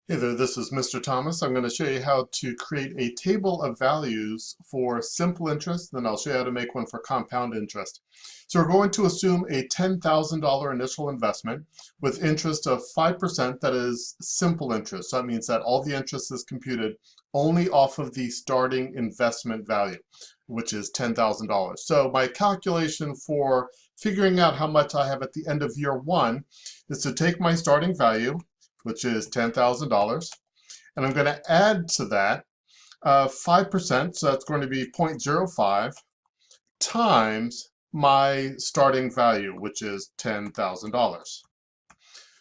Hey there, this is Mr. Thomas. I'm going to show you how to create a table of values for simple interest, then I'll show you how to make one for compound interest. So we're going to assume a $10,000 initial investment with interest of 5%, that is simple interest. So that means that all the interest is computed only off of the starting investment value, which is $10,000. So my calculation for figuring out how much I have at the end of year one is to take my starting value, which is $10,000. And I'm going to add to that 5%, so that's going to be 0.05 times my starting value, which is $10,000.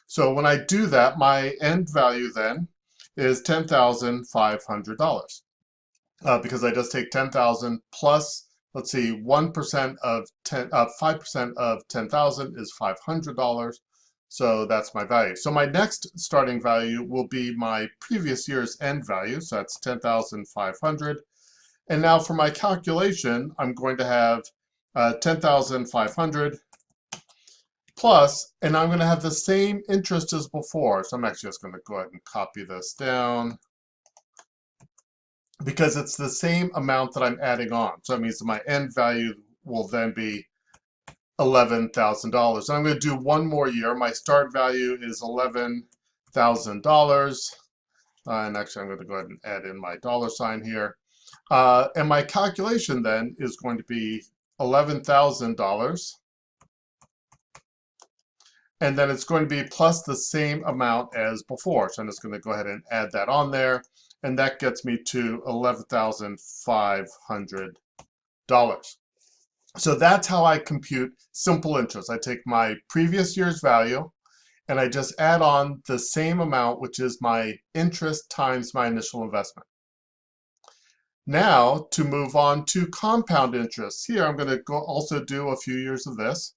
So when I do that, my end value then is $10,500 because I just take 10,000 plus, let's see, 1% of 5% of 10,000 is $500. So that's my value. So my next starting value will be my previous year's end value. So that's 10,500. And now for my calculation, I'm going to have 10,500 plus, and I'm going to have the same interest as before. So I'm actually just going to go ahead and copy this down because it's the same amount that I'm adding on. So that means that my end value will then be $11,000. I'm going to do one more year. My start value is $11,000. And actually, I'm going to go ahead and add in my dollar sign here. And my calculation then is going to be $11,000. And then it's going to be plus the same amount as before. So I'm just going to go ahead and add that on there. And that gets me to $11,500. So that's how I compute simple interest. I take my previous year's value and I just add on the same amount, which is my interest times my initial investment. Now to move on to compound interest. Here I'm going to also do a few years of this.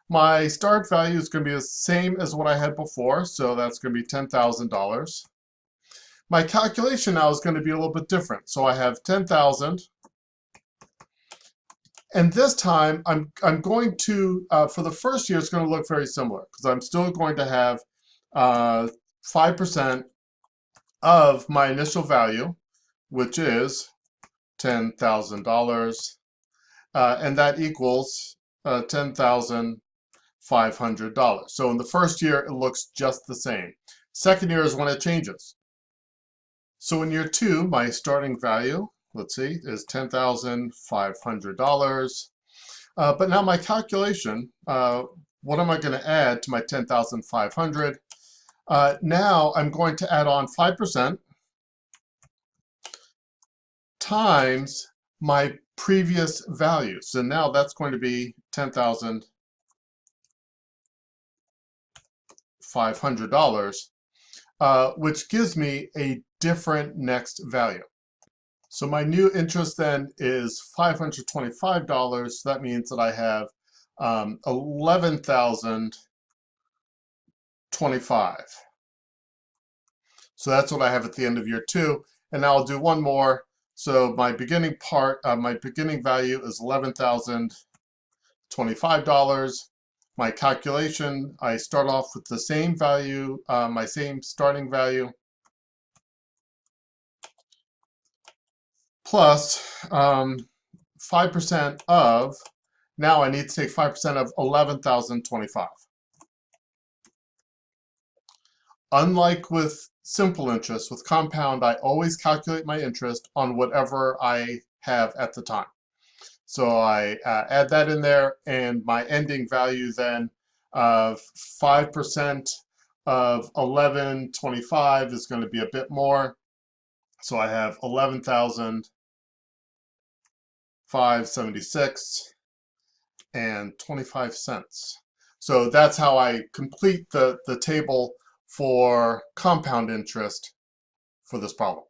My start value is going to be the same as what I had before, so that's going to be $10,000. My calculation now is going to be a little bit different. So I have 10,000. And this time, I'm going to, for the first year, it's going to look very similar because I'm still going to have 5% of my initial value, which is $10,000. And that equals $10,500. So in the first year, it looks just the same. Second year is when it changes. So in year two, my starting value, let's see, is $10,500. But now my calculation, what am I going to add to my 10,500? Now I'm going to add on 5% times my previous value. So now that's going to be $10,500, which gives me a different next value. So my new interest then is $525. So that means that I have $11,025. So that's what I have at the end of year two. And now I'll do one more. So my beginning value is $11,025. My calculation, I start off with the same value, my same starting value, plus 5% of, now I need to take 5% of 11,025. Unlike with simple interest, with compound, I always calculate my interest on whatever I have at the time. So I add that in there, and my ending value then of 5% of 1125 is going to be a bit more. So I have 11,576 and 25 cents. So that's how I complete the table for compound interest for this problem.